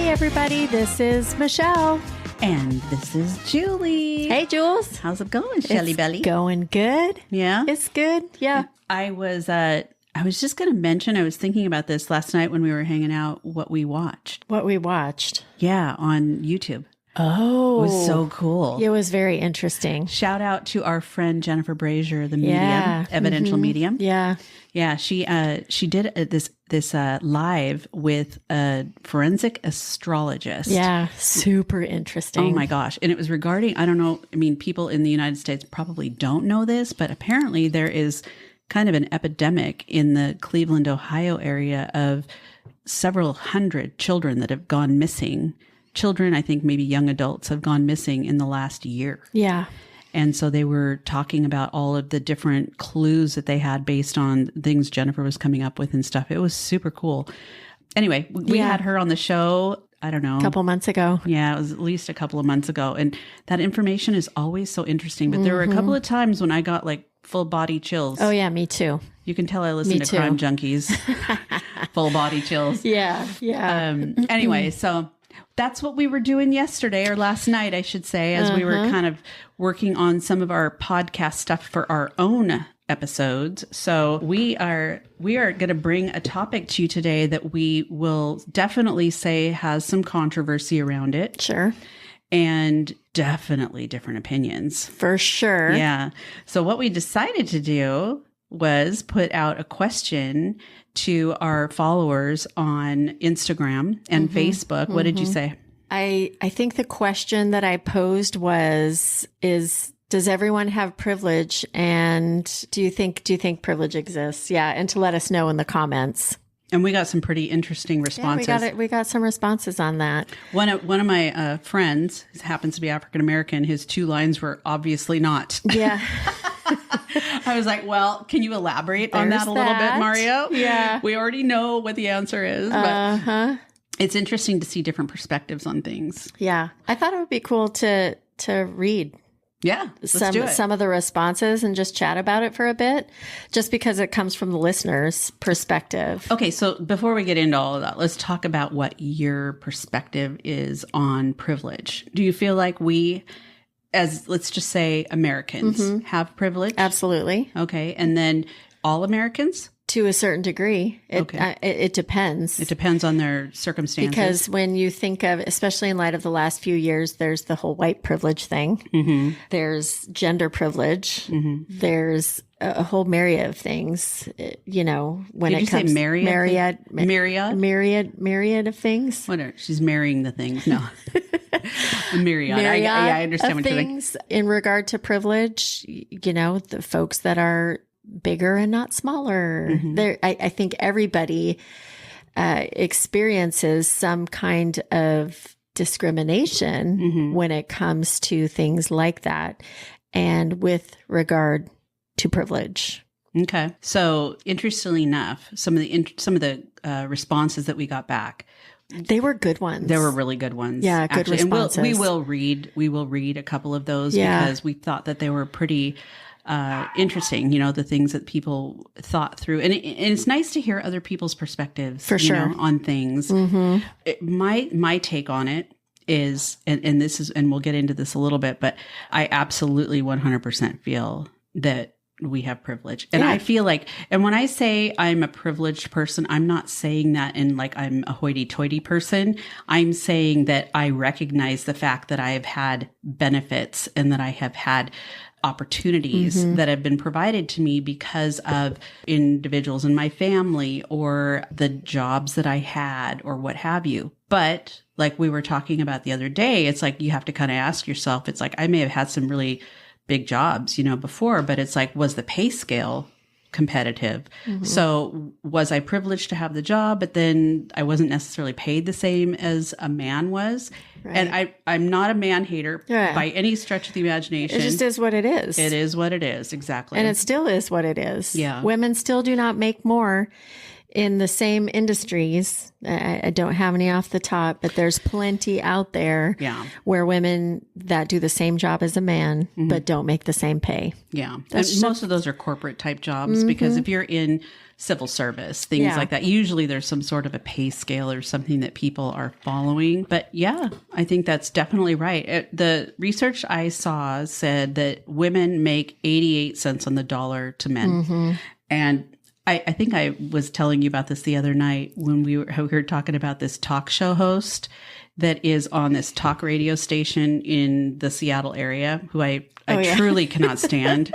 everybody. This is Michelle. And this is Julie. Hey, Jules. How's it going, Shelly Belly? Going good. Yeah? It's good. Yeah. I was just going to mention, I was thinking about this last night when we were hanging out, what we watched. What we watched. Yeah, on YouTube. Oh. It was so cool. It was very interesting. Shout out to our friend Jennifer Brazier, the medium, evidential medium. Yeah. Yeah, she did this live with a forensic astrologist. Yeah, super interesting. Oh my gosh. And it was regarding, I don't know, I mean, people in the United States probably don't know this, but apparently there is kind of an epidemic in the Cleveland, Ohio area of several hundred children that have gone missing. Children, I think maybe young adults, have gone missing in the last year. Yeah. And so they were talking about all of the different clues that they had based on things Jennifer was coming up with and stuff. It was super cool. Anyway, we had her on the show, I don't know. A couple months ago. Yeah, it was at least a couple of months ago. And that information is always so interesting. But there were a couple of times when I got like full body chills. Oh, yeah, me too. You can tell I listen to Crime Junkies. Full body chills. Yeah, yeah. Anyway, so that's what we were doing yesterday, or last night, I should say, as we were kind of working on some of our podcast stuff for our own episodes. So we are going to bring a topic to you today that we will definitely say has some controversy around it. Sure. And definitely different opinions. For sure. Yeah. So what we decided to do was put out a question to our followers on Instagram and Facebook. What did you say? I think the question that I posed was, does everyone have privilege? And do you think privilege exists? Yeah. And to let us know in the comments. And we got some pretty interesting responses. Yeah, we got some responses on that. One of my friends, who happens to be African American, his two lines were obviously not. Yeah. I was like, well, can you elaborate on that a little bit, Mario? Yeah. We already know what the answer is, but it's interesting to see different perspectives on things. Yeah. I thought it would be cool to read some of the responses and just chat about it for a bit, just because it comes from the listener's perspective. Okay, so before we get into all of that, let's talk about what your perspective is on privilege. Do you feel like we, as let's just say Americans, have privilege? Absolutely. Okay, and then all Americans? To a certain degree. It depends. It depends on their circumstances. Because when you think of, especially in light of the last few years, there's the whole white privilege thing. There's gender privilege. There's a whole myriad of things, when Did it comes to myriad of things. Whatever. She's marrying the things. No. myriad. I understand what you're saying. In regard to privilege, the folks that are bigger and not smaller. I think everybody experiences some kind of discrimination when it comes to things like that, and with regard to privilege. Okay. So interestingly enough, some of the responses that we got back, they were good ones. They were really good ones. Yeah, good responses. And we will read a couple of those because we thought that they were pretty interesting, the things that people thought through. And it's nice to hear other people's perspectives for sure on things. My take on it is, and this is, and we'll get into this a little bit, but I absolutely 100% feel that we have privilege. And I feel like, and when I say I'm a privileged person, I'm not saying that in like I'm a hoity-toity person. I'm saying that I recognize the fact that I have had benefits and that I have had opportunities that have been provided to me because of individuals in my family or the jobs that I had or what have you. But like we were talking about the other day, it's like you have to kind of ask yourself, it's like I may have had some really big jobs, before, but it's like, was the pay scale competitive? So was I privileged to have the job, but then I wasn't necessarily paid the same as a man was? Right. And I'm not a man hater by any stretch of the imagination. It just is what it is. It is what it is. Exactly. And it still is what it is. Yeah. Women still do not make more in the same industries. I don't have any off the top, but there's plenty out there where women that do the same job as a man, but don't make the same pay. Yeah. And most of those are corporate type jobs because if you're in civil service, things like that, usually there's some sort of a pay scale or something that people are following. But yeah, I think that's definitely right. The research I saw said that women make 88 cents on the dollar to men. And I think I was telling you about this the other night when we were talking about this talk show host that is on this talk radio station in the Seattle area, who I truly cannot stand.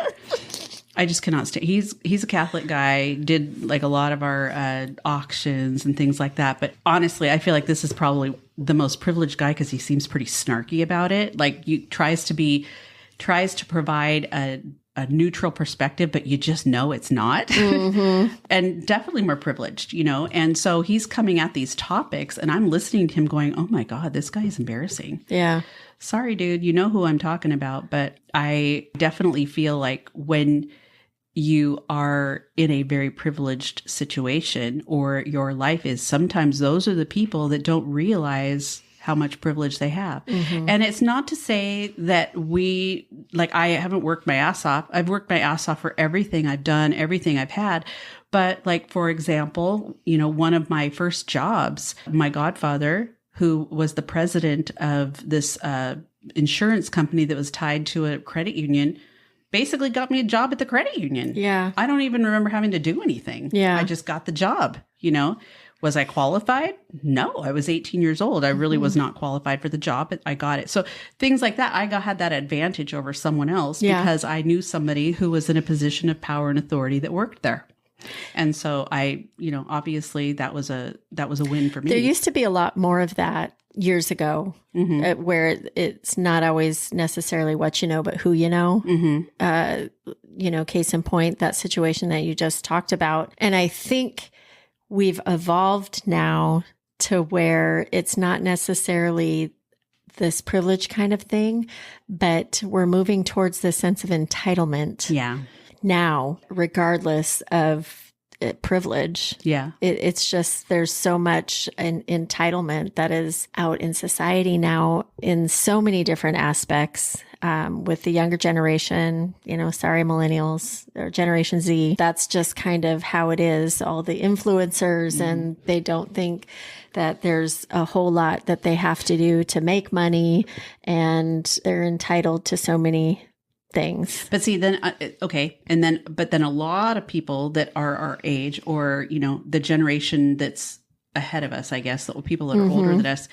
I just cannot stand. He's a Catholic guy, did like a lot of our auctions and things like that. But honestly, I feel like this is probably the most privileged guy because he seems pretty snarky about it. Like tries to provide a neutral perspective, but you just know it's not. And definitely more privileged, And so he's coming at these topics and I'm listening to him going, oh my God, this guy is embarrassing. Yeah. Sorry, dude, you know who I'm talking about. But I definitely feel like when you are in a very privileged situation or your life is, sometimes those are the people that don't realize how much privilege they have. And it's not to say that I haven't worked my ass off. I've worked my ass off for everything I've done, everything I've had. But like, for example, one of my first jobs, my godfather, who was the president of this insurance company that was tied to a credit union, basically got me a job at the credit union. Yeah. I don't even remember having to do anything. Yeah. I just got the job, Was I qualified? No, I was 18 years old. I really was not qualified for the job, but I got it. So things like that, had that advantage over someone else because I knew somebody who was in a position of power and authority that worked there. And so obviously that was a win for me. There used to be a lot more of that years ago, where it's not always necessarily what you know, but who you know. Case in point, that situation that you just talked about. And I think we've evolved now to where it's not necessarily this privilege kind of thing, but we're moving towards the sense of entitlement. Yeah. Now, regardless of privilege. Yeah. It's just, there's so much entitlement that is out in society now in so many different aspects. With the younger generation, sorry, millennials or Generation Z, that's just kind of how it is. All the influencers and they don't think that there's a whole lot that they have to do to make money and they're entitled to so many things. But see, then, but then a lot of people that are our age or, the generation that's ahead of us, I guess, the people that are older than us,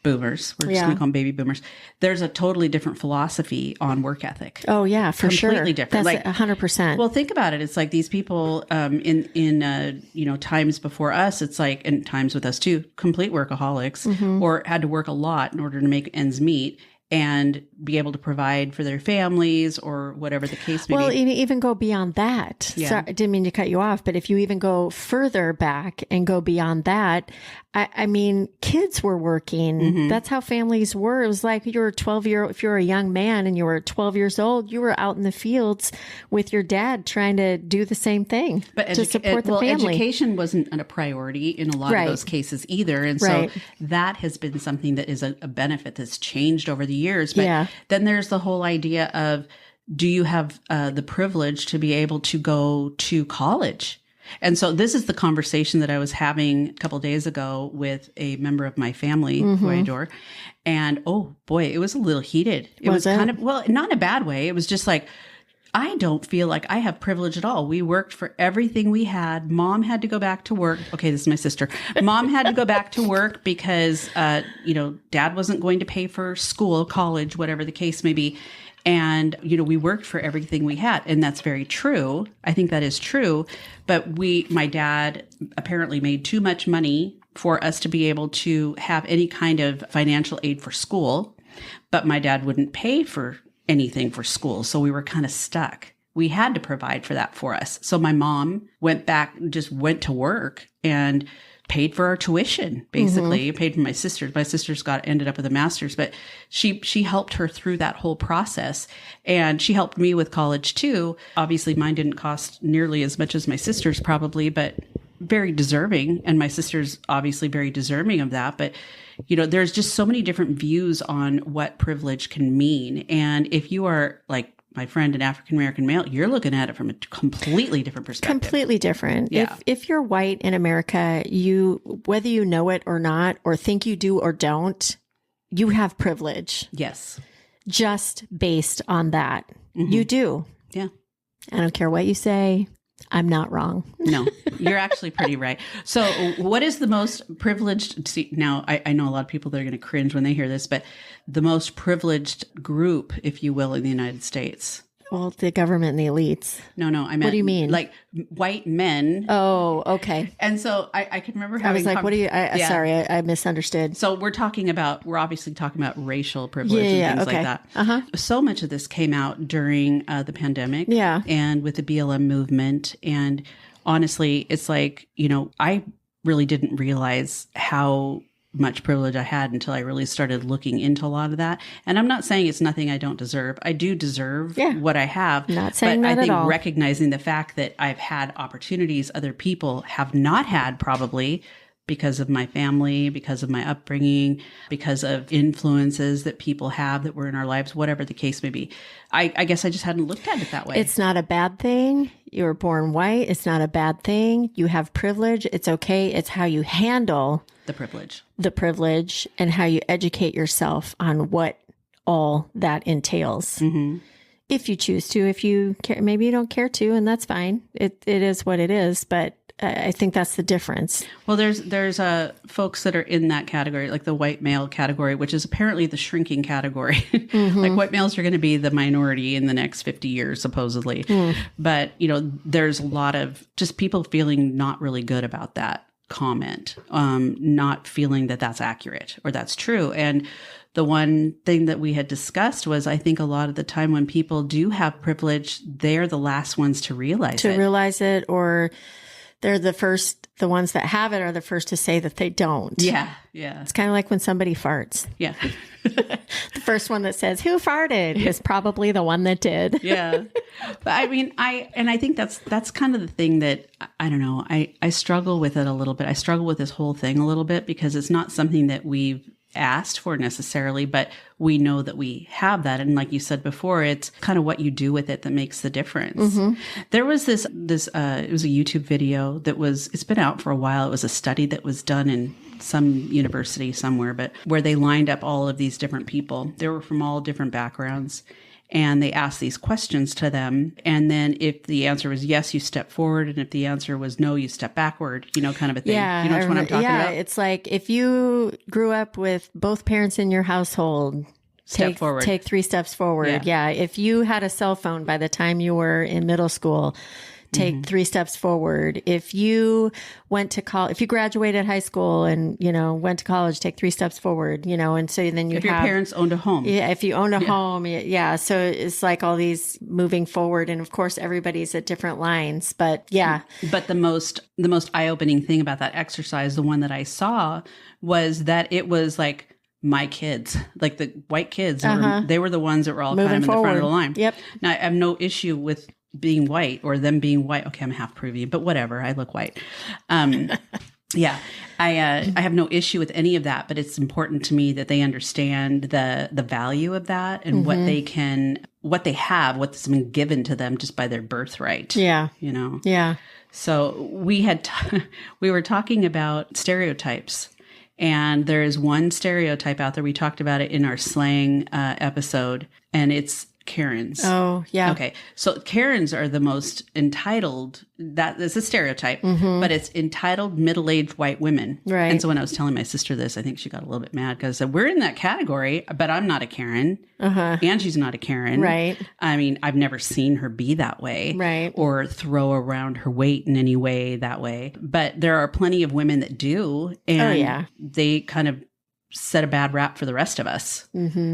boomers, we're just going to call them baby boomers. There's a totally different philosophy on work ethic. Oh yeah, for sure. Completely different. That's 100%. Well, think about it. It's like these people in times before us, it's like, and times with us too, complete workaholics or had to work a lot in order to make ends meet and be able to provide for their families or whatever the case may be. Well, even go beyond that. Yeah. Sorry, I didn't mean to cut you off, but if you even go further back and go beyond that, I mean, kids were working. That's how families were. It was like you were if you were a young man and you were 12 years old, you were out in the fields with your dad trying to do the same thing to support the family. Education wasn't a priority in a lot of those cases either. And so that has been something that is a benefit that's changed over the years. But then there's the whole idea of, do you have the privilege to be able to go to college? And so this is the conversation that I was having a couple of days ago with a member of my family who I adore. And oh boy, it was a little heated. It was kind of, well, not in a bad way. It was just like, I don't feel like I have privilege at all. We worked for everything we had. Mom had to go back to work. Okay, this is my sister. Mom had to go back to work because, dad wasn't going to pay for school, college, whatever the case may be. And, we worked for everything we had. And that's very true. I think that is true. But my dad apparently made too much money for us to be able to have any kind of financial aid for school. But my dad wouldn't pay for anything for school. So we were kind of stuck. We had to provide for that for us. So my mom went to work and paid for our tuition, basically. Paid for my sisters. My sisters ended up with a master's, but she helped her through that whole process. And she helped me with college too. Obviously mine didn't cost nearly as much as my sister's probably, but very deserving, and my sister's obviously very deserving of that. But, there's just so many different views on what privilege can mean. And if you are like my friend, an African-American male, you're looking at it from a completely different perspective. Completely different. Yeah. If you're white in America, whether you know it or not, or think you do or don't, you have privilege. Yes. Just based on that. You do. Yeah. I don't care what you say. I'm not wrong. No, you're actually pretty right. So what is the most privileged? See, now, I know a lot of people that are going to cringe when they hear this, but the most privileged group, if you will, in the United States. Well, the government and the elites. No, I meant. What do you mean? Like white men. Oh, okay. And so I can remember having. I was like, what do you, sorry, I misunderstood. So we're obviously talking about racial privilege and things like that. Uh-huh. So much of this came out during the pandemic. Yeah. And with the BLM movement. And honestly, it's like, I really didn't realize how much privilege I had until I really started looking into a lot of that. And I'm not saying it's nothing I don't deserve. I do deserve what I have. Not saying but that I think at all. recognizing the fact that I've had opportunities other people have not had, probably because of my family, because of my upbringing, because of influences that people have that were in our lives, whatever the case may be. I guess I just hadn't looked at it that way. It's not a bad thing. You were born white. It's not a bad thing. You have privilege. It's okay. It's how you handle the privilege and how you educate yourself on what all that entails. If you choose to, if you care, maybe you don't care to, and that's fine. It is what it is, but I think that's the difference. Well, there's folks that are in that category, like the white male category, which is apparently the shrinking category. Like white males are going to be the minority in the next 50 years, supposedly. But, there's a lot of just people feeling not really good about that comment, not feeling that that's accurate or that's true. And the one thing that we had discussed was, I think a lot of the time when people do have privilege, they're the last ones to realize it. Or they're the ones that have it are the first to say that they don't. Yeah. It's kind of like when somebody farts. Yeah. The first one that says, who farted, is probably the one that did. Yeah. But I mean, I think that's kind of the thing that, I don't know, I struggle with it a little bit. I struggle with this whole thing a little bit because it's not something that we've asked for necessarily, but we know that we have that. And like you said before, it's kind of what you do with it that makes the difference. There was this it was a YouTube video it's been out for a while. It was a study that was done in some university somewhere, but where they lined up all of these different people. They were from all different backgrounds. And they asked these questions to them. And then if the answer was yes, you step forward. And if the answer was no, you step backward, kind of a thing. Yeah. You know what I'm talking about? Yeah. It's like if you grew up with both parents in your household, Step forward. Take 3 steps forward. Yeah. If you had a cell phone by the time you were in middle school, take 3 steps forward. If you went to college, if you graduated high school and, went to college, take 3 steps forward, and so then you if your parents owned a home. Yeah. If you own a home. Yeah. So it's like all these moving forward. And of course, everybody's at different lines, but yeah. But the most eye-opening thing about that exercise, the one that I saw, was that it was like my kids, like the white kids, they were the ones that were all moving kind of in forward. the front of the line. Yep. Now, I have no issue with being white or them being white. Okay, I'm half Peruvian, but whatever. I look white. Yeah, I have no issue with any of that, but it's important to me that they understand the value of that and what they have, what's been given to them just by their birthright. Yeah. Yeah. So we were talking about stereotypes. And there is one stereotype out there. We talked about it in our slang episode, and it's Karens. Oh, yeah. Okay. So Karens are the most entitled, that is a stereotype, but it's entitled middle-aged white women. Right. And so when I was telling my sister this, I think she got a little bit mad because I said, we're in that category, but I'm not a Karen. And she's not a Karen. Right. I mean, I've never seen her be that way. Right. Or throw around her weight in any way that way. But there are plenty of women that do. And they kind of set a bad rap for the rest of us,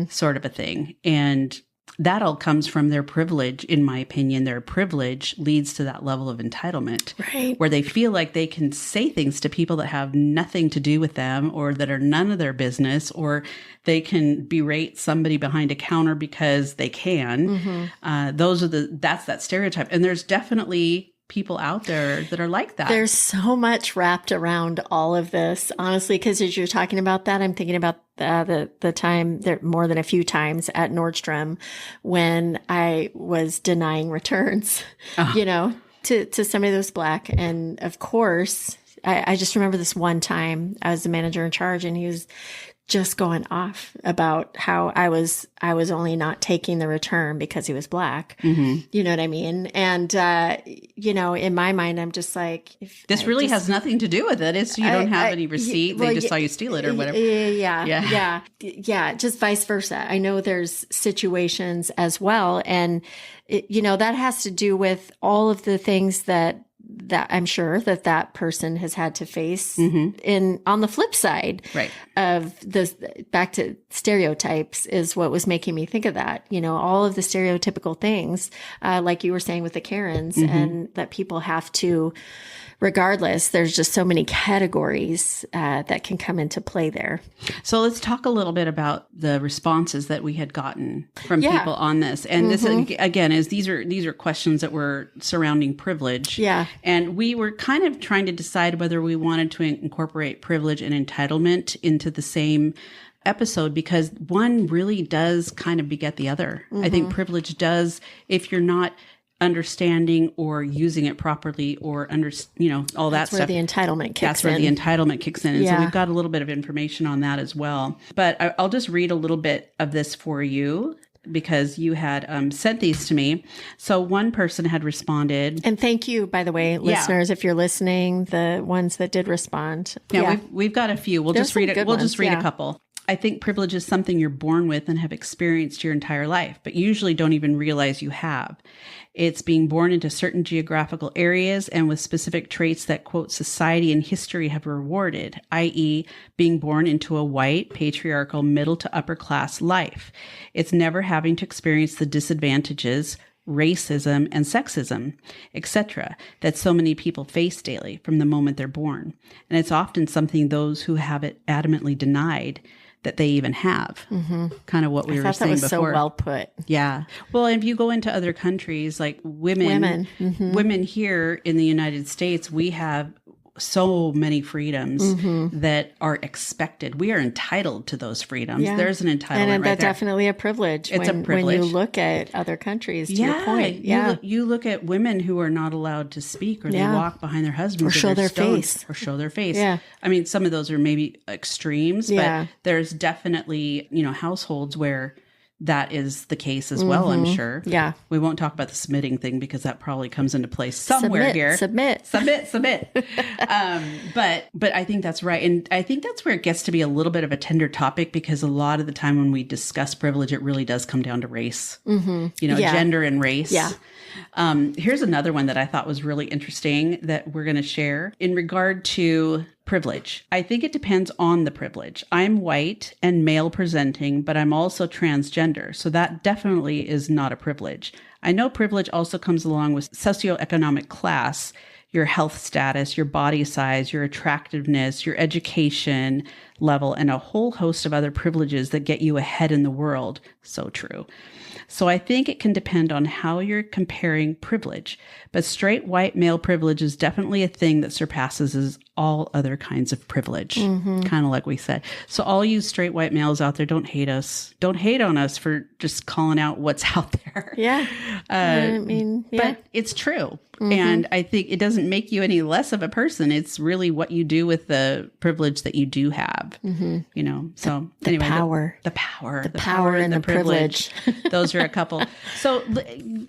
sort of a thing. And that all comes from their privilege, in my opinion. Their privilege leads to that level of entitlement, right? Where they feel like they can say things to people that have nothing to do with them or that are none of their business, or they can berate somebody behind a counter because they can. That's that stereotype. And there's definitely people out there that are like that. There's so much wrapped around all of this, honestly, because as you're talking about that, I'm thinking about the time there more than a few times at Nordstrom when I was denying returns, to somebody that was Black. And of course, I just remember this one time I was the manager in charge and he was just going off about how I was only not taking the return because he was Black. Mm-hmm. You know what I mean? And, in my mind, I'm just like, this really has nothing to do with it. It's you don't have any receipt. They just saw you steal it or whatever. Yeah. Just vice versa. I know there's situations as well. And, that has to do with all of the things that I'm sure that person has had to face on the flip side of this, back to stereotypes is what was making me think of that, all of the stereotypical things, like you were saying with the Karens and that people have to, regardless, there's just so many categories that can come into play there. So let's talk a little bit about the responses that we had gotten from people on this. And this, again, is these are questions that were surrounding privilege. Yeah. And we were kind of trying to decide whether we wanted to incorporate privilege and entitlement into the same episode, because one really does kind of beget the other. I think privilege does, if you're not understanding or using it properly or all that stuff. That's where the entitlement kicks in. That's where the entitlement kicks in. And so we've got a little bit of information on that as well. But I'll just read a little bit of this for you because you had sent these to me. So one person had responded. And thank you, by the way, listeners, if you're listening, the ones that did respond. Yeah. We've got a few. We'll just read it. We'll just read a couple. I think privilege is something you're born with and have experienced your entire life, but usually don't even realize you have. It's being born into certain geographical areas and with specific traits that, quote, society and history have rewarded, i.e. being born into a white, patriarchal, middle to upper class life. It's never having to experience the disadvantages, racism and sexism, etc., that so many people face daily from the moment they're born. And it's often something those who have it adamantly denied that they even have. Kind of what we were saying before. So well put. Yeah. Well, if you go into other countries, like women here in the United States, we have so many freedoms that are expected. We are entitled to those freedoms. Yeah. There's an entitlement and right that's definitely a privilege. It's a privilege. When you look at other countries, to your point. Yeah. You look at women who are not allowed to speak or they walk behind their husbands or show their face. Or show their face. Yeah. I mean, some of those are maybe extremes, but there's definitely, households where that is the case as well, I'm sure. Yeah. We won't talk about the submitting thing because that probably comes into play somewhere here. Submit. But I think that's right. And I think that's where it gets to be a little bit of a tender topic because a lot of the time when we discuss privilege, it really does come down to race, gender and race. Yeah. Here's another one that I thought was really interesting that we're going to share in regard to privilege. I think it depends on the privilege. I'm white and male presenting, but I'm also transgender. So that definitely is not a privilege. I know privilege also comes along with socioeconomic class, your health status, your body size, your attractiveness, your education level, and a whole host of other privileges that get you ahead in the world. So true. So I think it can depend on how you're comparing privilege, but straight white male privilege is definitely a thing that surpasses all other kinds of privilege, kind of like we said. So all you straight white males out there, don't hate us. Don't hate on us for just calling out what's out there. Yeah. But it's true. And I think it doesn't make you any less of a person. It's really what you do with the privilege that you do have, So anyway, the power and the privilege. Those are a couple. So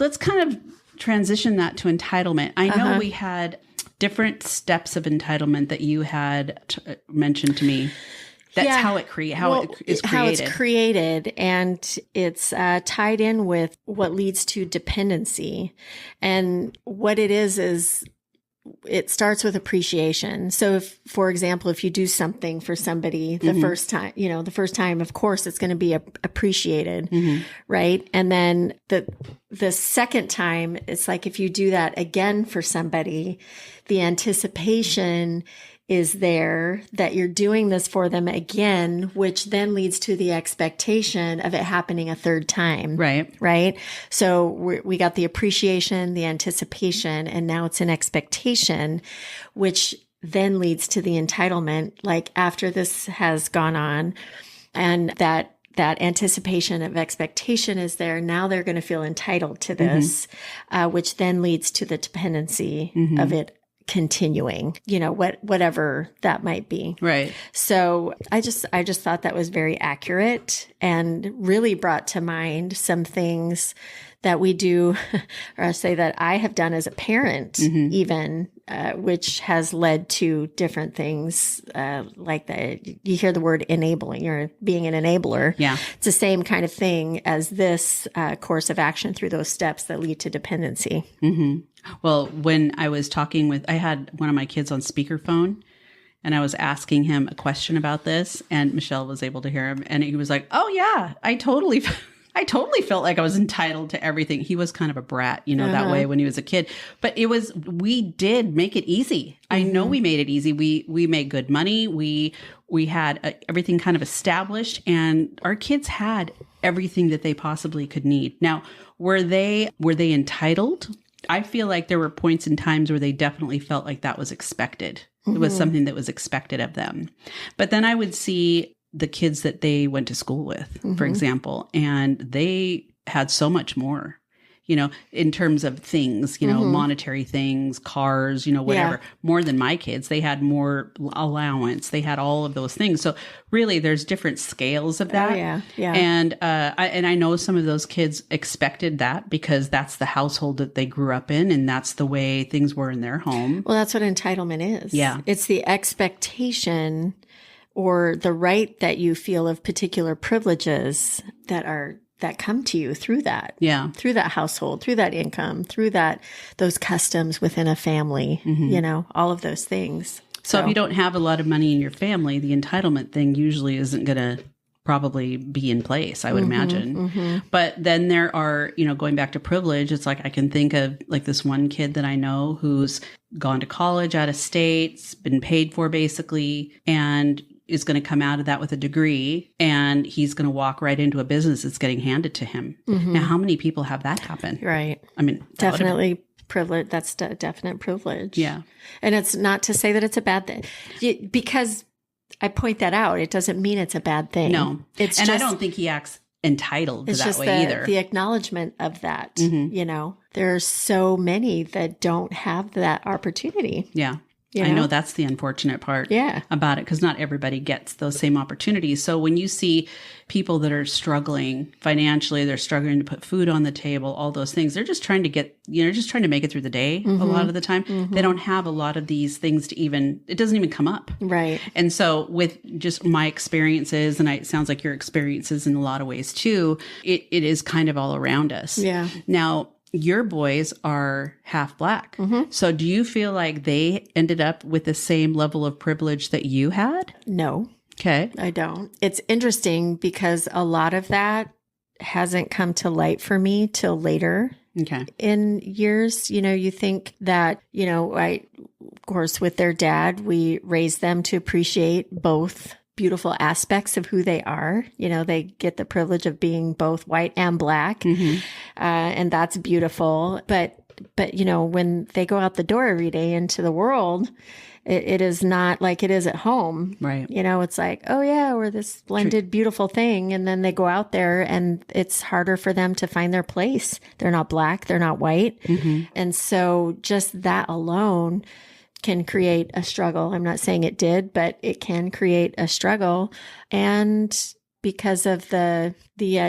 let's kind of transition that to entitlement. I know we had different steps of entitlement that you had mentioned to me. That's how it is created. How it's created, and it's tied in with what leads to dependency. And what it is it starts with appreciation. So if, for example, if you do something for somebody the first time, of course, it's going to be appreciated, right? And then the second time, it's like if you do that again for somebody, the anticipation is there that you're doing this for them again, which then leads to the expectation of it happening a third time. Right. Right. So we got the appreciation, the anticipation, and now it's an expectation, which then leads to the entitlement. Like after this has gone on and that anticipation of expectation is there, now they're going to feel entitled to this, which then leads to the dependency of it continuing, whatever that might be. Right. So I just thought that was very accurate and really brought to mind some things that we do, or I say that I have done as a parent, even, which has led to different things, like that. You hear the word enabling or being an enabler. Yeah. It's the same kind of thing as this course of action through those steps that lead to dependency. Well, when I was I had one of my kids on speakerphone, and I was asking him a question about this, and Michelle was able to hear him, and he was like, "Oh yeah, I totally felt like I was entitled to everything." He was kind of a brat, that way when he was a kid. But we did make it easy. I know we made it easy. We made good money. We had everything kind of established, and our kids had everything that they possibly could need. Now, were they entitled? I feel like there were points and times where they definitely felt like that was expected. It was something that was expected of them. But then I would see the kids that they went to school with, for example, and they had so much more, in terms of things, monetary things, cars, whatever, more than my kids. They had more allowance. They had all of those things. So really there's different scales of that. Oh, yeah. And I know some of those kids expected that because that's the household that they grew up in, and that's the way things were in their home. Well, that's what entitlement is. Yeah. It's the expectation or the right that you feel of particular privileges that come to you through that. Yeah. Through that household, through that income, through those customs within a family, all of those things. So if you don't have a lot of money in your family, the entitlement thing usually isn't going to probably be in place, I would imagine. But then there are, going back to privilege, it's like I can think of like this one kid that I know who's gone to college out of state, been paid for basically, and is going to come out of that with a degree, and he's going to walk right into a business that's getting handed to him. Now, how many people have that happen? Right. I mean, definitely privilege. That's a definite privilege. Yeah. And it's not to say that it's a bad thing, because I point that out. It doesn't mean it's a bad thing. No. I don't think he acts entitled that way either. The acknowledgement of that, there's so many that don't have that opportunity. Yeah. I know that's the unfortunate part about it, because not everybody gets those same opportunities. So when you see people that are struggling financially, they're struggling to put food on the table, all those things, they're just trying to just trying to make it through the day a lot of the time. They don't have a lot of these things it doesn't even come up. Right. And so with just my experiences, and it sounds like your experiences in a lot of ways too, it is kind of all around us. Yeah. Now, your boys are half Black. So do you feel like they ended up with the same level of privilege that you had? No. Okay. I don't. It's interesting because a lot of that hasn't come to light for me till later. Okay. In years, you think that, of course, with their dad, we raised them to appreciate both beautiful aspects of who they are. They get the privilege of being both white and Black, and that's beautiful. But when they go out the door every day into the world, it is not like it is at home. Right. It's like, oh yeah, we're this blended, beautiful thing. And then they go out there and it's harder for them to find their place. They're not Black, they're not white. And so just that alone can create a struggle. I'm not saying it did, but it can create a struggle. And because of the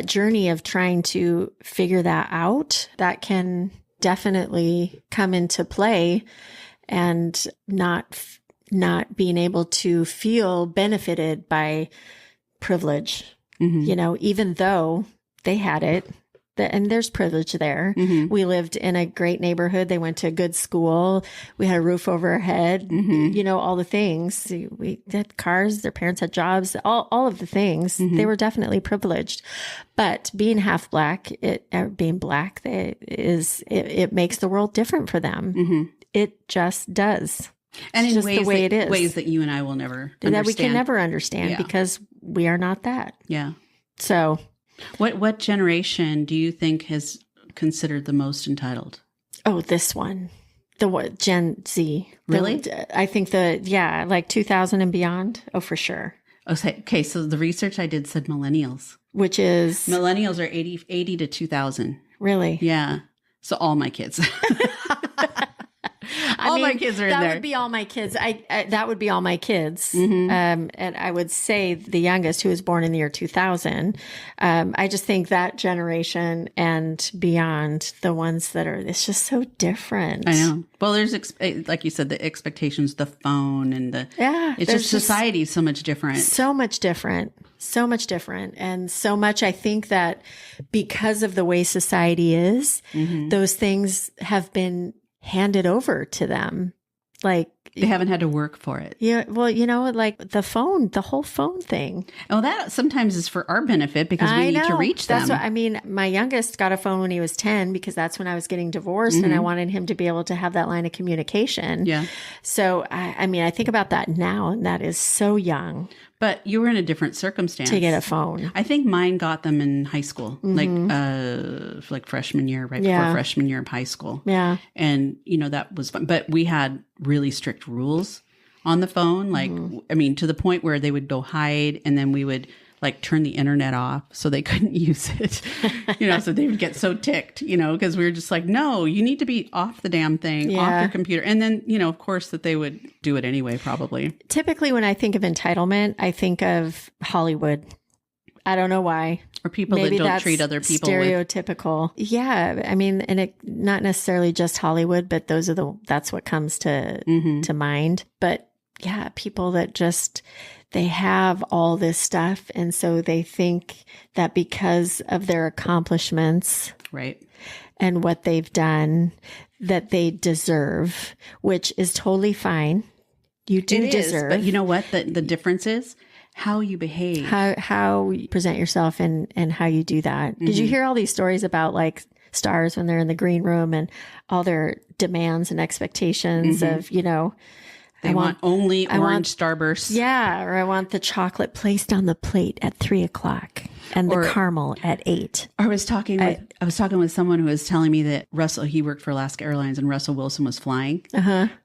journey of trying to figure that out, that can definitely come into play, and not being able to feel benefited by privilege, even though they had it. And there's privilege there. We lived in a great neighborhood. They went to a good school. We had a roof over our head, all the things. We had cars. Their parents had jobs, all of the things. They were definitely privileged. But being half Black, being Black, it makes the world different for them. It just does. And It's in just the way it is. ways that you and I will never understand. That we can never understand Yeah. because we are not that. Yeah. So What generation do you think has considered the most entitled? oh, this one. The what? Gen Z. Really? I think like 2000 and beyond. Oh, for sure. Okay, so the research I did said millennials. Which is Millennials are 80 to 2000. really. Yeah. So all my kids. My kids are in there. That would be all my kids. That would be all my kids. Mm-hmm. And I would say the youngest, who was born in the year 2000. I just think that generation and beyond, the ones that are, it's just so different. I know. Well, there's, like you said, the expectations, the phone and it's just society is so much different. So much different. So much different. And so much, I think that because of the way society is, those things have been handed over to them. Like they haven't had to work for it. Yeah. Well, like the whole phone thing. Oh, that sometimes is for our benefit because we need to reach them. That's what I mean. My youngest got a phone when he was 10 because that's when I was getting divorced and I wanted him to be able to have that line of communication. Yeah. So, I think about that now, and that is so young. But you were in a different circumstance to get a phone. I think mine got them in high school, like freshman year, right before freshman year of high school. Yeah. And, that was fun. But we had really strict rules on the phone. Like, to the point where they would go hide and then we would like turn the internet off so they couldn't use it, so they would get so ticked, because we were just like, no, you need to be off the damn thing, off your computer. And then, of course that they would do it anyway, probably. Typically when I think of entitlement, I think of Hollywood. I don't know why. Or people that don't treat other people stereotypical. Yeah. And it not necessarily just Hollywood, but that's what comes to mind. But yeah, people that just, they have all this stuff. And so they think that because of their accomplishments, right, and what they've done, that they deserve, which is totally fine. You do deserve. But you know what? The difference is how you behave, how you present yourself and how you do that. Did you hear all these stories about like stars when they're in the green room and all their demands and expectations of, they want only orange Starbursts. Yeah. Or I want the chocolate placed on the plate at 3:00 and the caramel at 8. I was talking with someone who was telling me that he worked for Alaska Airlines and Russell Wilson was flying.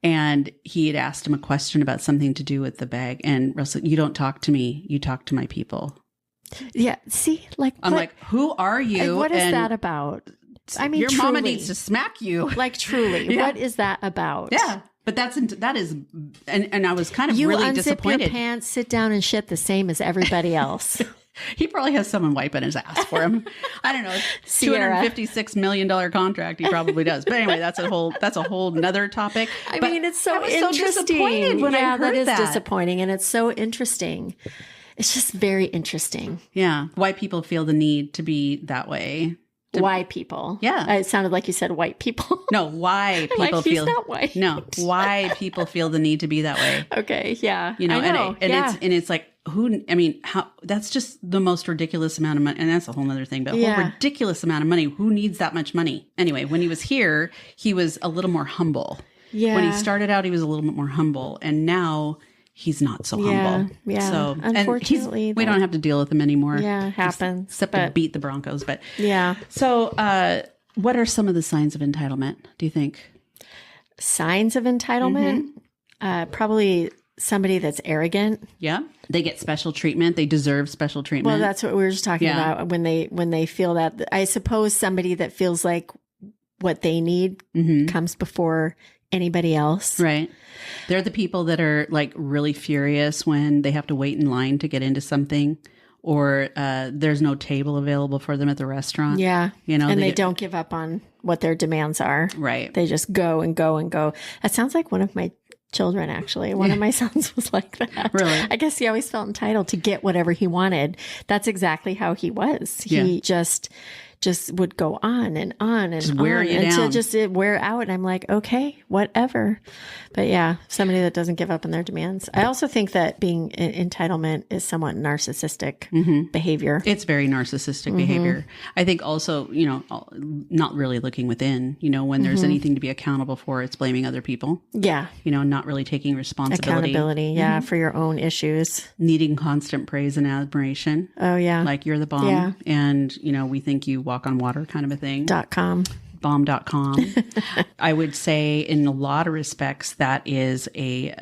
And he had asked him a question about something to do with the bag. And Russell, you don't talk to me, you talk to my people. Yeah. See, I'm like, who are you? And what is that about? Your truly, mama needs to smack you. Like truly, what is that about? Yeah. But that is, and I was kind of really disappointed. You unzip your pants, sit down and shit the same as everybody else. He probably has someone wiping his ass for him. I don't know. $256 million contract. He probably does. But anyway, that's a whole nother topic. It's so interesting. When I heard that is disappointing. And it's so interesting. It's just very interesting. Yeah. Why people feel the need to be that way. Why people? Yeah. It sounded like you said white people. No, why people feel. He's not white. No, why people feel the need to be that way. Okay. Yeah. I know. It's like, how, that's just the most ridiculous amount of money. And that's a whole nother thing, but a whole ridiculous amount of money. Who needs that much money? Anyway, when he was here, he was a little more humble. Yeah. When he started out, he was a little bit more humble. And now he's not so humble. Yeah. So, unfortunately, we don't have to deal with him anymore. Yeah, it happens. Except to beat the Broncos. But yeah. So, what are some of the signs of entitlement, do you think? Signs of entitlement? Probably somebody that's arrogant. Yeah. They get special treatment. They deserve special treatment. Well, that's what we were just talking about when they feel that. I suppose somebody that feels like what they need comes before anybody else. Right. They're the people that are like really furious when they have to wait in line to get into something, or there's no table available for them at the restaurant. Yeah. And they don't give up on what their demands are. Right. They just go and go and go. That sounds like one of my children, actually. One of my sons was like that. Really? I guess he always felt entitled to get whatever he wanted. That's exactly how he was. He just just would go on and on and Just wear on you until down. just it wear out. And I'm like, okay, whatever. But yeah, somebody that doesn't give up on their demands. I also think that being entitlement is somewhat narcissistic behavior. It's very narcissistic behavior. I think also, not really looking within, when there's anything to be accountable for, it's blaming other people, Yeah. not really taking responsibility, Accountability. Yeah. For your own issues. needing constant praise and admiration. Oh, yeah. Like you're the bomb. Yeah. And, we think you walk on water kind of a thing. .com. Bomb.com. I would say in a lot of respects, that is the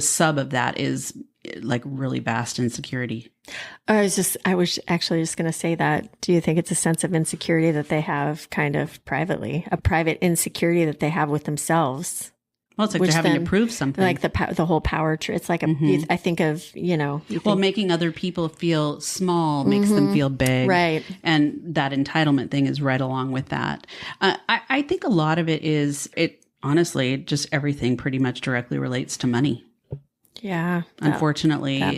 sub of that is like really vast insecurity. I was actually just going to say that. Do you think it's a sense of insecurity that they have kind of privately, a private insecurity that they have with themselves? Well, it's like they're having to prove something. Like the whole power trip. It's like I think of, making other people feel small makes them feel big. Right. And that entitlement thing is right along with that. I think a lot of it is, honestly, just everything pretty much directly relates to money. Yeah. Unfortunately. That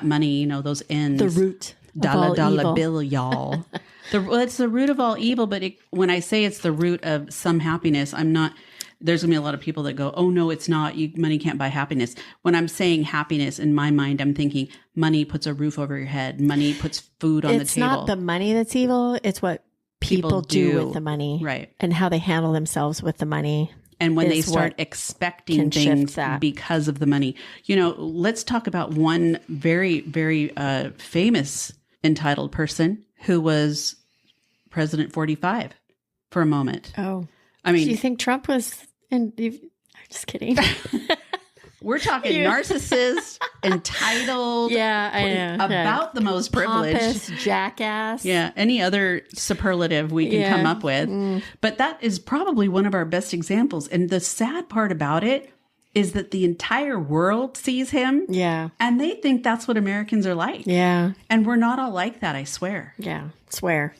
money, those ends. the root Dollar of all evil. bill, y'all. It's the root of all evil. But when I say it's the root of some happiness, I'm not. There's going to be a lot of people that go, oh, no, it's not. Money can't buy happiness. When I'm saying happiness, in my mind, I'm thinking money puts a roof over your head. Money puts food on the table. It's not the money that's evil. It's what people do with the money. Right. And how they handle themselves with the money. And when they is start what expecting can shift things that. because of the money. Let's talk about one very, very famous entitled person who was President 45 for a moment. Oh. I mean, do you think Trump was? I'm just kidding. we're talking narcissist, entitled. Yeah, I know. About the most privileged. Pompous, jackass. Yeah, any other superlative we can come up with. But that is probably one of our best examples. And the sad part about it is that the entire world sees him. Yeah. And they think that's what Americans are like. Yeah. And we're not all like that, I swear. Yeah. Swear.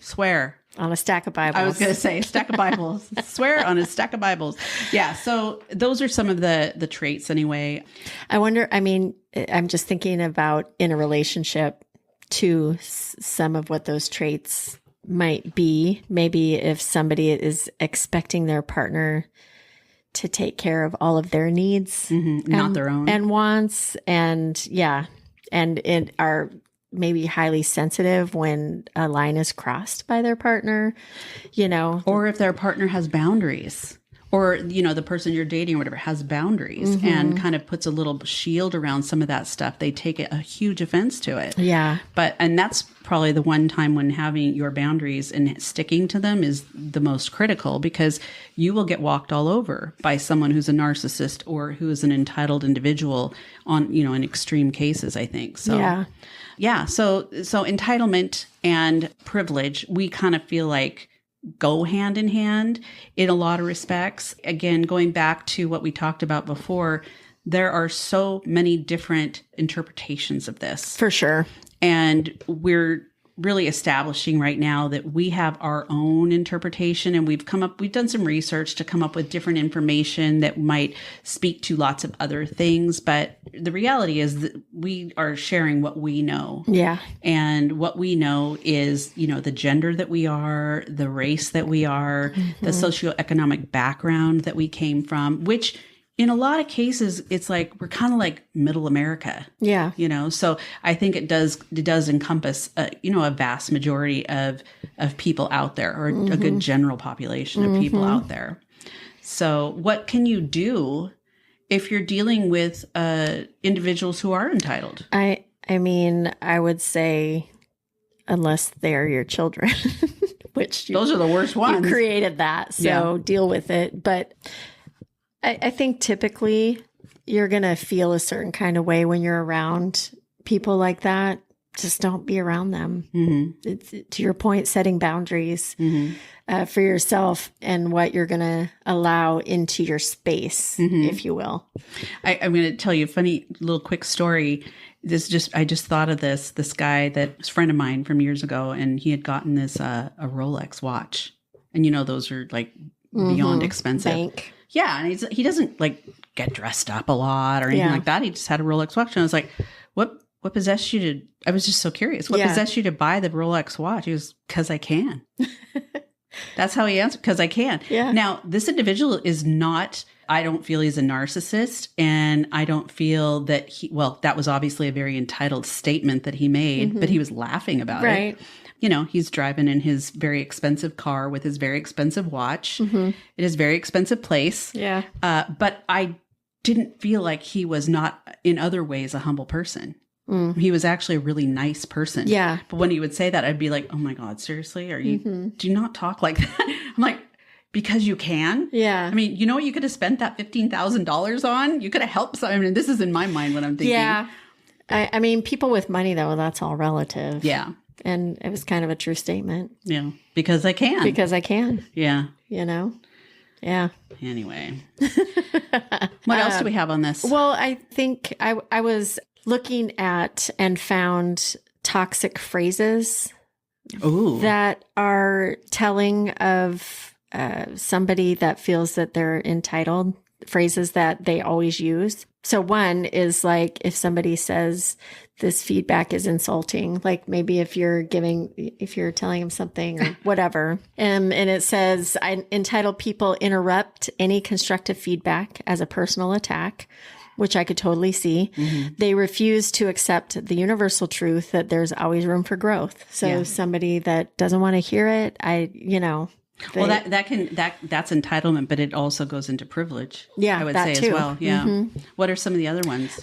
On a stack of Bibles. I was going to say stack of Bibles. Swear on a stack of Bibles. Yeah. So those are some of the traits anyway. I wonder, I'm just thinking about in a relationship to some of what those traits might be. Maybe if somebody is expecting their partner to take care of all of their needs, not their own, and wants, and are maybe highly sensitive when a line is crossed by their partner, or if their partner has boundaries, or the person you're dating or whatever has boundaries and kind of puts a little shield around some of that stuff, they take a huge offense to it. Yeah. And that's probably the one time when having your boundaries and sticking to them is the most critical, because you will get walked all over by someone who's a narcissist or who is an entitled individual in extreme cases, I think. So, yeah. So entitlement and privilege, we kind of feel like go hand in hand in a lot of respects. Again, going back to what we talked about before, there are so many different interpretations of this. For sure. And we're really establishing right now that we have our own interpretation, and we've done some research to come up with different information that might speak to lots of other things. But the reality is that we are sharing what we know. Yeah. And what we know is, the gender that we are, the race that we are, the socioeconomic background that we came from, which in a lot of cases, it's like we're kind of like middle America. Yeah. So I think it does encompass a vast majority of people out there, or a good general population of people out there. So what can you do if you're dealing with individuals who are entitled? I would say, unless they're your children, which those are the worst ones. You created that, so deal with it. But I think typically you're going to feel a certain kind of way when you're around people like that. Just don't be around them. It's, to your point, setting boundaries for yourself and what you're going to allow into your space, if you will. I'm going to tell you a funny little quick story. I just thought of this guy that was a friend of mine from years ago, and he had gotten this a Rolex watch, and those are like beyond expensive. Bank. Yeah, and he doesn't like get dressed up a lot or anything like that. He just had a Rolex watch, and I was like, "What what possessed you to, I was just so curious. What possessed you to buy the Rolex watch? He was, because I can. That's how he answered, because I can. Yeah. Now, this individual is not, I don't feel he's a narcissist, and I don't feel that that was obviously a very entitled statement that he made, but he was laughing about it. You know, he's driving in his very expensive car with his very expensive watch. It is a very expensive place. Yeah. But I didn't feel like he was not in other ways a humble person. He was actually a really nice person. Yeah. But when he would say that, I'd be like, oh my God, seriously? Are you, do you not talk like that? I'm like, because you can? Yeah. I mean, you know what you could have spent that $15,000 on? You could have helped someone. I mean, this is in my mind what I'm thinking. Yeah. I mean, people with money, though, that's all relative. Yeah. And it was kind of a true statement. Yeah. Because I can. Because I can. Yeah. You know? Yeah. Anyway. What else do we have on this? Well, I think I was looking at and found toxic phrases that are telling of somebody that feels that they're entitled, phrases that they always use. So one is like if somebody says this feedback is insulting, like maybe if you're telling them something or whatever, and it says, entitled people interrupt any constructive feedback as a personal attack, which I could totally see. They refuse to accept the universal truth that there's always room for growth. So somebody that doesn't want to hear it, well, that's entitlement, but it also goes into privilege. Yeah, I would that say too. as well. Yeah. What are some of the other ones?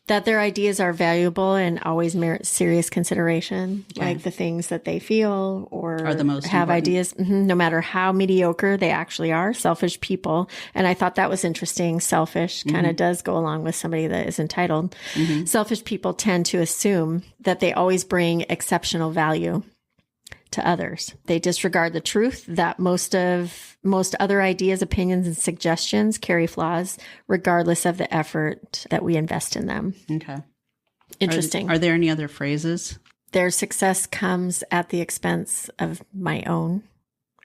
That their ideas are valuable and always merit serious consideration, like the things that they feel or are the most have important. ideas, no matter how mediocre they actually are. Selfish people. And I thought that was interesting. Selfish kind of does go along with somebody that is entitled. Selfish people tend to assume that they always bring exceptional value to others. They disregard the truth that most other ideas, opinions, and suggestions carry flaws, regardless of the effort that we invest in them. Okay. Interesting. Are there any other phrases? Their success comes at the expense of my own.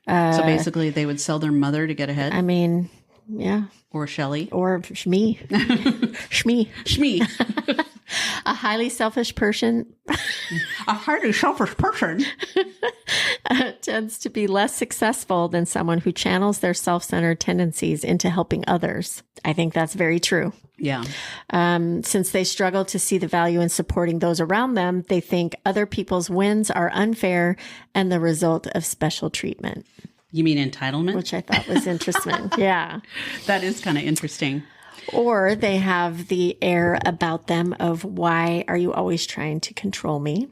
So basically, they would sell their mother to get ahead? I mean, yeah. Or Shelley? Or Shmee. Shmee. A highly selfish person. A highly selfish person. Tends to be less successful than someone who channels their self-centered tendencies into helping others. I think that's very true. Yeah. Since they struggle to see the value in supporting those around them, they think other people's wins are unfair and the result of special treatment. You mean entitlement? Which I thought was interesting. Yeah. That is kind of interesting. Or they have the air about them of, why are you always trying to control me?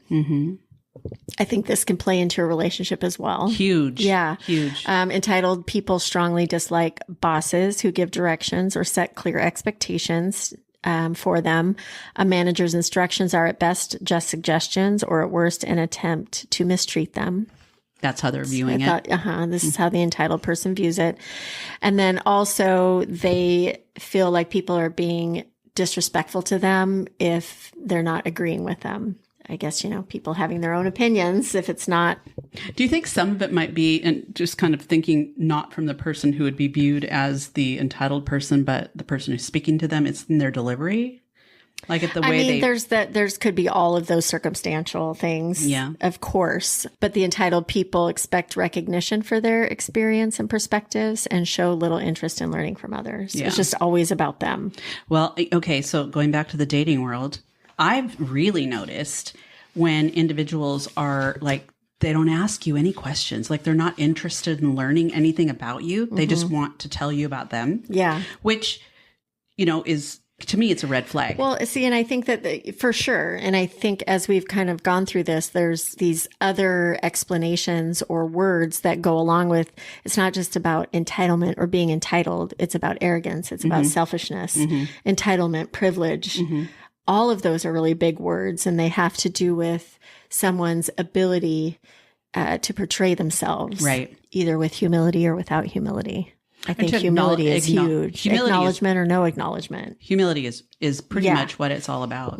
I think this can play into a relationship as well. Huge. Yeah. Huge. Entitled people strongly dislike bosses who give directions or set clear expectations for them. A manager's instructions are at best just suggestions or at worst an attempt to mistreat them. That's how they're viewing it. This is how the entitled person views it. And then also they feel like people are being disrespectful to them if they're not agreeing with them. I guess, people having their own opinions if it's not. Do you think some of it might be, and just kind of thinking not from the person who would be viewed as the entitled person, but the person who's speaking to them, it's in their delivery? Like at the way there's could be all of those circumstantial things. Yeah. Of course. But the entitled people expect recognition for their experience and perspectives and show little interest in learning from others. Yeah. It's just always about them. Well, okay. So going back to the dating world, I've really noticed when individuals are like, they don't ask you any questions. Like they're not interested in learning anything about you. They just want to tell you about them. Yeah. Which, is, to me, it's a red flag. Well, see, and I think that for sure. And I think as we've kind of gone through this, there's these other explanations or words that go along with, it's not just about entitlement or being entitled. It's about arrogance. It's about selfishness, entitlement, privilege. All of those are really big words, and they have to do with someone's ability to portray themselves, right? Either with humility or without humility. I think humility is huge. Acknowledgement or no acknowledgement. Humility is pretty much what it's all about,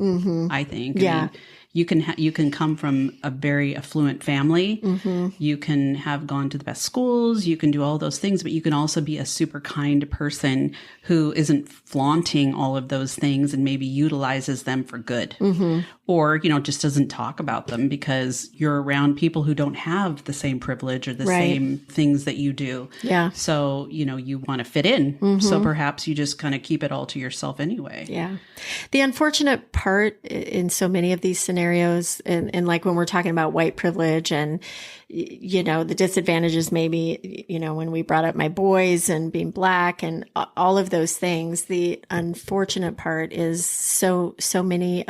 I think. Yeah. you can come from a very affluent family. You can have gone to the best schools. You can do all those things, but you can also be a super kind person who isn't flaunting all of those things and maybe utilizes them for good, or, just doesn't talk about them because you're around people who don't have the same privilege or the same things that you do. Yeah. So, you want to fit in. So perhaps you just kind of keep it all to yourself anyway. Yeah. The unfortunate part in so many of these scenarios, and like when we're talking about white privilege and, the disadvantages, maybe, when we brought up my boys and being Black and all of those things, the unfortunate part is so many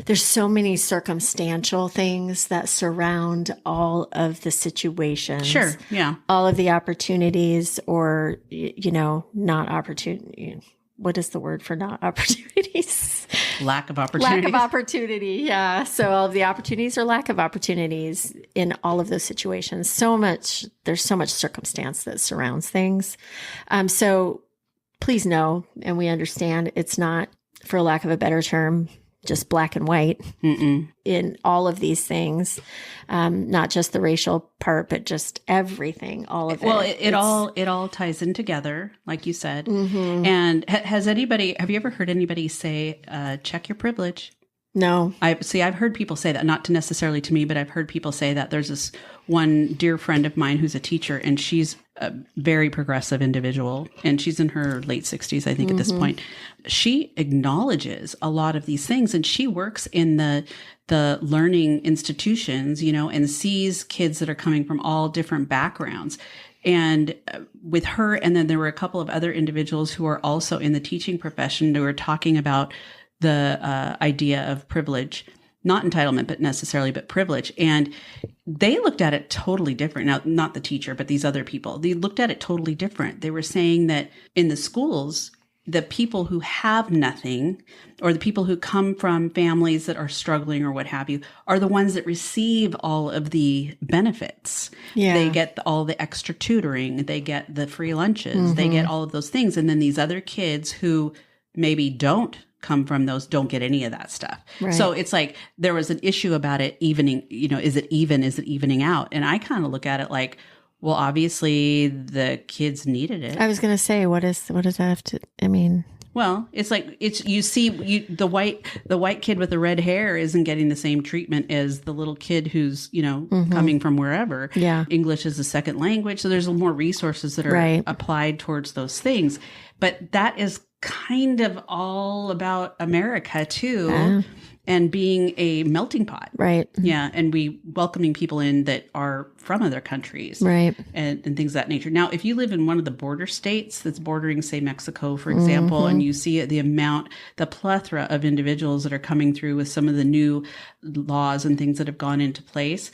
there's so many circumstantial things that surround all of the situations. Sure. Yeah. All of the opportunities or, not opportunity. What is the word for not opportunities? Lack of opportunity. Lack of opportunity. Yeah. So all of the opportunities or lack of opportunities in all of those situations. There's so much circumstance that surrounds things. So please know, and we understand it's not, for lack of a better term, just black and white in all of these things, not just the racial part, but just everything, all of it. Well, it all ties in together, like you said. And have you ever heard anybody say, check your privilege? No. I've heard people say that, not necessarily to me, but I've heard people say that. There's this one dear friend of mine who's a teacher, and she's a very progressive individual, and she's in her late 60s, I think, at this point. She acknowledges a lot of these things, and she works in the learning institutions, and sees kids that are coming from all different backgrounds. And with her, and then there were a couple of other individuals who are also in the teaching profession who were talking about the idea of privilege, not entitlement, but privilege. And they looked at it totally different. Now, not the teacher, but these other people, they looked at it totally different. They were saying that in the schools, the people who have nothing, or the people who come from families that are struggling or what have you, are the ones that receive all of the benefits. Yeah. They get all the extra tutoring. They get the free lunches. They get all of those things. And then these other kids who maybe don't come from those don't get any of that stuff. Right. So it's like there was an issue about it evening, is it evening out? And I kind of look at it like, well, obviously the kids needed it. I was going to say, what does that have to, well, it's like the white kid with the red hair isn't getting the same treatment as the little kid who's, coming from wherever. Yeah. English is a second language. So there's more resources that are applied towards those things. But that is kind of all about America too, and being a melting pot. Right. Yeah. And we welcoming people in that are from other countries. Right. And things of that nature. Now, if you live in one of the border states that's bordering, say, Mexico, for example, and you see the plethora of individuals that are coming through with some of the new laws and things that have gone into place,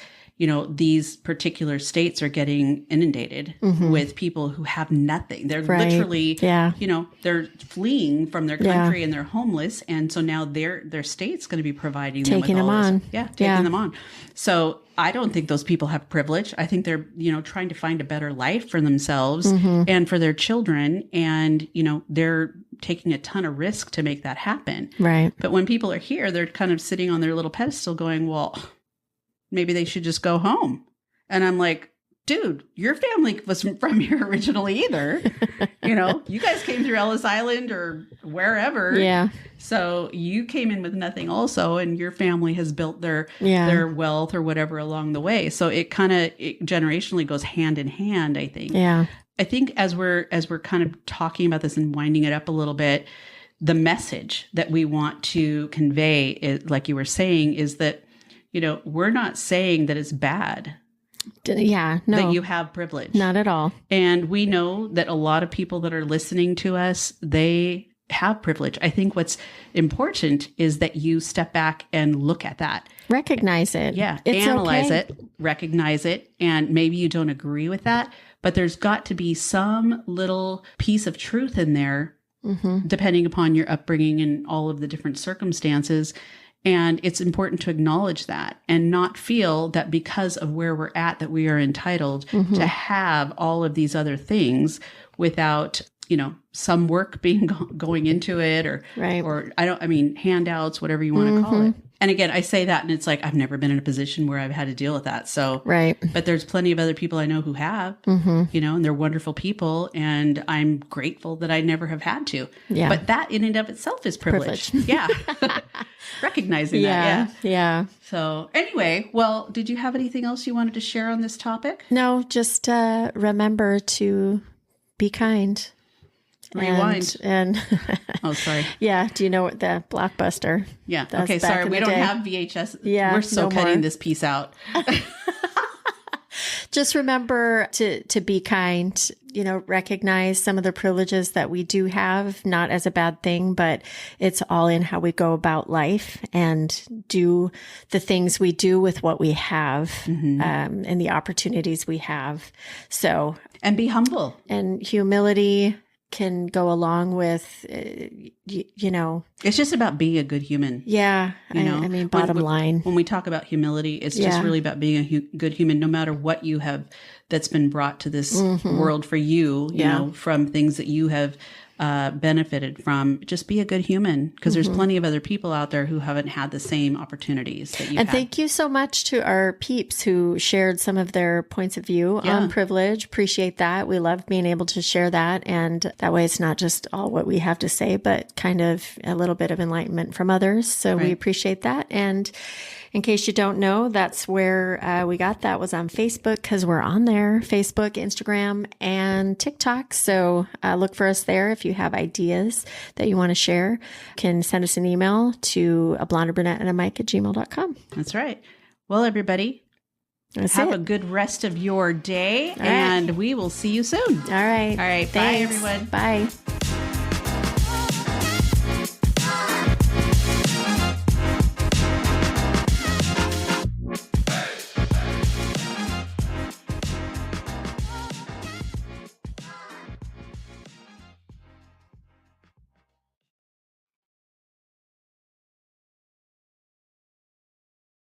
these particular states are getting inundated with people who have nothing. They're literally, they're fleeing from their country and they're homeless. And so now their state's going to be providing them with all this. Taking them on. So I don't think those people have privilege. I think they're, trying to find a better life for themselves and for their children. And, they're taking a ton of risk to make that happen. Right. But when people are here, they're kind of sitting on their little pedestal going, well, maybe they should just go home. And I'm like, dude, your family wasn't from here originally either. You guys came through Ellis Island or wherever. Yeah. So you came in with nothing also, and your family has built their wealth or whatever along the way. So it generationally goes hand in hand, I think. Yeah. I think as we're kind of talking about this and winding it up a little bit, the message that we want to convey is, like you were saying, is that we're not saying that it's bad. Yeah, no. That you have privilege. Not at all. And we know that a lot of people that are listening to us, they have privilege. I think what's important is that you step back and look at that. Recognize it. Yeah. Analyze it, recognize it. And maybe you don't agree with that, but there's got to be some little piece of truth in there, depending upon your upbringing and all of the different circumstances. And it's important to acknowledge that and not feel that because of where we're at, that we are entitled to have all of these other things without, some work being going into it or handouts, whatever you want to call it. And again, I say that and it's like, I've never been in a position where I've had to deal with that. So, right. But there's plenty of other people I know who have, you know, and they're wonderful people. And I'm grateful that I never have had to. Yeah. But that in and of itself is privilege. Yeah. Recognizing that. Yeah. Yeah. So anyway, well, did you have anything else you wanted to share on this topic? No, just remember to be kind. Rewind. And oh, sorry. Yeah. Do you know what the Blockbuster? Yeah. Okay. Sorry. We don't have VHS. Yeah. We're still cutting more. this piece out. Just remember to be kind, you know, recognize some of the privileges that we do have, not as a bad thing, but it's all in how we go about life and do the things we do with what we have, and the opportunities we have. So, and be humble. And humility can go along with, you know. It's just about being a good human. Yeah. You know, I mean, bottom line. When we talk about humility, it's just really about being a good human, no matter what you have that's been brought to this world for you, you know, from things that you have benefited from. Just be a good human, because there's plenty of other people out there who haven't had the same opportunities that you have. And thank you so much to our peeps who shared some of their points of view on privilege. Appreciate that. We love being able to share that. And that way it's not just all what we have to say, but kind of a little bit of enlightenment from others. So we appreciate that. And in case you don't know, that's where we got that, was on Facebook, because we're on there, Facebook, Instagram, and TikTok. So look for us there. If you have ideas that you want to share, you can send us an email to a blonde, a brunette, and a mic at gmail.com. That's right. Well, everybody, have a good rest of your day, and we will see you soon. All right. All right. Thanks. Bye, everyone. Bye.